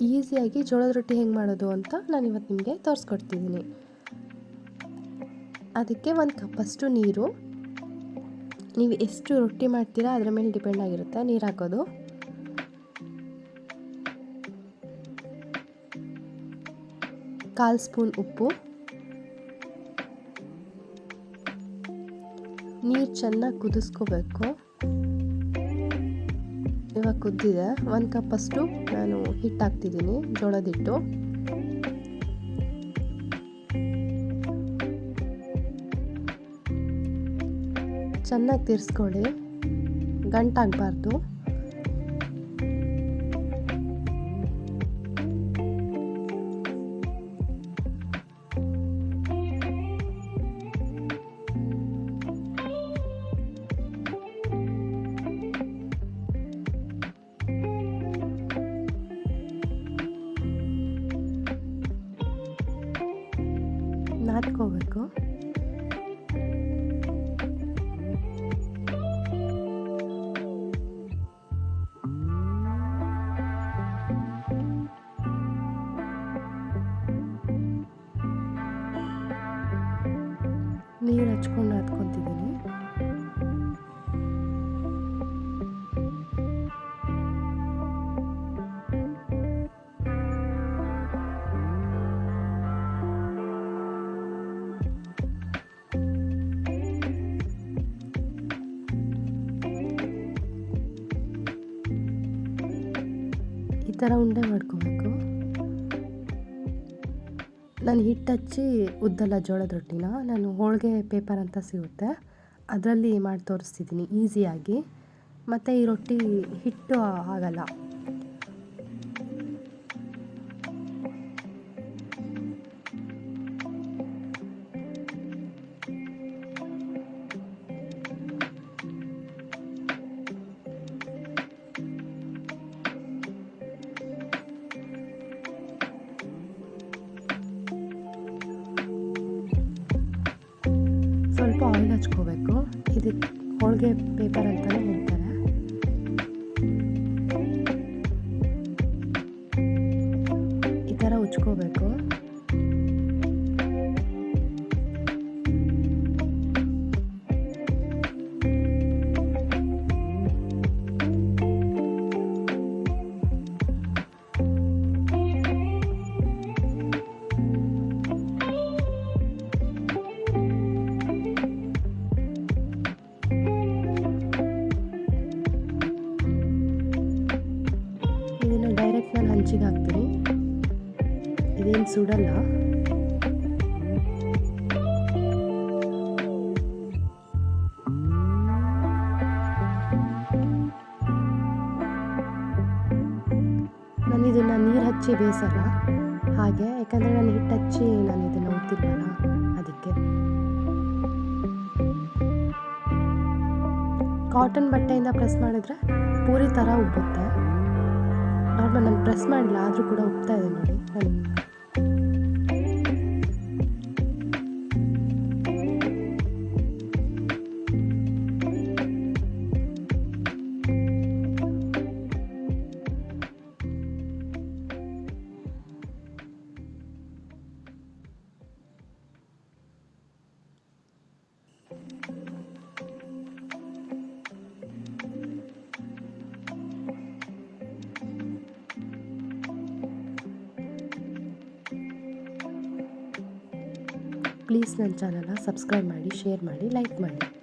ಈಸಿಯಾಗಿ ಜೋಳದ ರೊಟ್ಟಿ ಹೆಂಗೆ ಮಾಡೋದು ಅಂತ ನಾನು ಇವತ್ತು ನಿಮಗೆ ತೋರಿಸ್ಕೊಡ್ತಿದ್ದೀನಿ. ಅದಕ್ಕೆ 1 ಕಪ್ಪಷ್ಟು ನೀರು, ನೀವು ಎಷ್ಟು ರೊಟ್ಟಿ ಮಾಡ್ತೀರಾ ಅದರ ಮೇಲೆ ಡಿಪೆಂಡ್ ಆಗಿರುತ್ತೆ ನೀರು ಹಾಕೋದು. ಕಾಲು ಸ್ಪೂನ್ ಉಪ್ಪು, ನೀರು ಚೆನ್ನಾಗಿ ಕುದಿಸ್ಕೋಬೇಕು. ಇವಾಗ ಕುದ್ದಿದೆ. 1 ಕಪ್ಪಷ್ಟು ನಾನು ಹಿಟ್ಟು ಹಾಕ್ತಿದ್ದೀನಿ, ಜೋಳದ ಹಿಟ್ಟು. ಚೆನ್ನಾಗಿ ತಿರ್ಸ್ಕೊಳ್ಳಿ, ಗಂಟಾಗಬಾರ್ದು. ನಾದ್ಕೋಬೇಕು. ನೀರು ಹಚ್ಕೊಂಡು ನಾದ್ಕೊತಿದ್ದೀನಿ. ಈ ಥರ ಉಂಡೆ ಮಾಡ್ಕೋಬೇಕು. ನಾನು ಹಿಟ್ಟು ಹಚ್ಚಿ ಉದ್ದಲ್ಲ ಜೋಳದ ರೊಟ್ಟಿನ ನಾನು ಹೋಳಿಗೆ ಪೇಪರ್ ಅಂತ ಸಿಗುತ್ತೆ, ಅದರಲ್ಲಿ ಮಾಡಿ ತೋರಿಸ್ತಿದ್ದೀನಿ ಈಸಿಯಾಗಿ. ಮತ್ತು ಈ ರೊಟ್ಟಿ ಹಿಟ್ಟು ಆಗಲ್ಲ. ಸ್ವಲ್ಪ ಆಯಿಲ್ ಹಚ್ಕೋಬೇಕು. ಇದಕ್ಕೆ ಹೋಳಿಗೆ ಪೇಪರ್ ಅಂತಲೇ ಹೇಳ್ತಾರೆ. ಈ ಥರ ಉಚ್ಕೋಬೇಕು. ನಾನು ಹಂಚಿಗೆ ಹಾಕ್ತೀನಿ, ಇದೇನು ಸುಡಲ್ಲ. ನಾನು ಇದನ್ನು ನೀರು ಹಚ್ಚಿ ಬೇಯಿಸಲ್ಲ ಹಾಗೆ, ಯಾಕಂದರೆ ನಾನು ಹಿಟ್ಟು ಹಚ್ಚಿ ನಾನು ಇದನ್ನು ಉತ್ತಿಲ್ವಲ್ಲ ಅದಕ್ಕೆ. ಕಾಟನ್ ಬಟ್ಟೆಯಿಂದ ಪ್ರೆಸ್ ಮಾಡಿದ್ರೆ ಪೂರಿ ಥರ ಉಬ್ಬುತ್ತೆ. ನಾರ್ಮಲ್ ನಾನು ಪ್ರೆಸ್ ಮಾಡಿಲ್ಲ ಆದರೂ ಕೂಡ ಉಬ್ತಾ ಇದೆ ನೋಡಿ. ಪ್ಲೀಸ್ ನನ್ನ ಚಾನಲ್ನ ಸಬ್ಸ್ಕ್ರೈಬ್ ಮಾಡಿ, ಶೇರ್ ಮಾಡಿ, ಲೈಕ್ ಮಾಡಿ.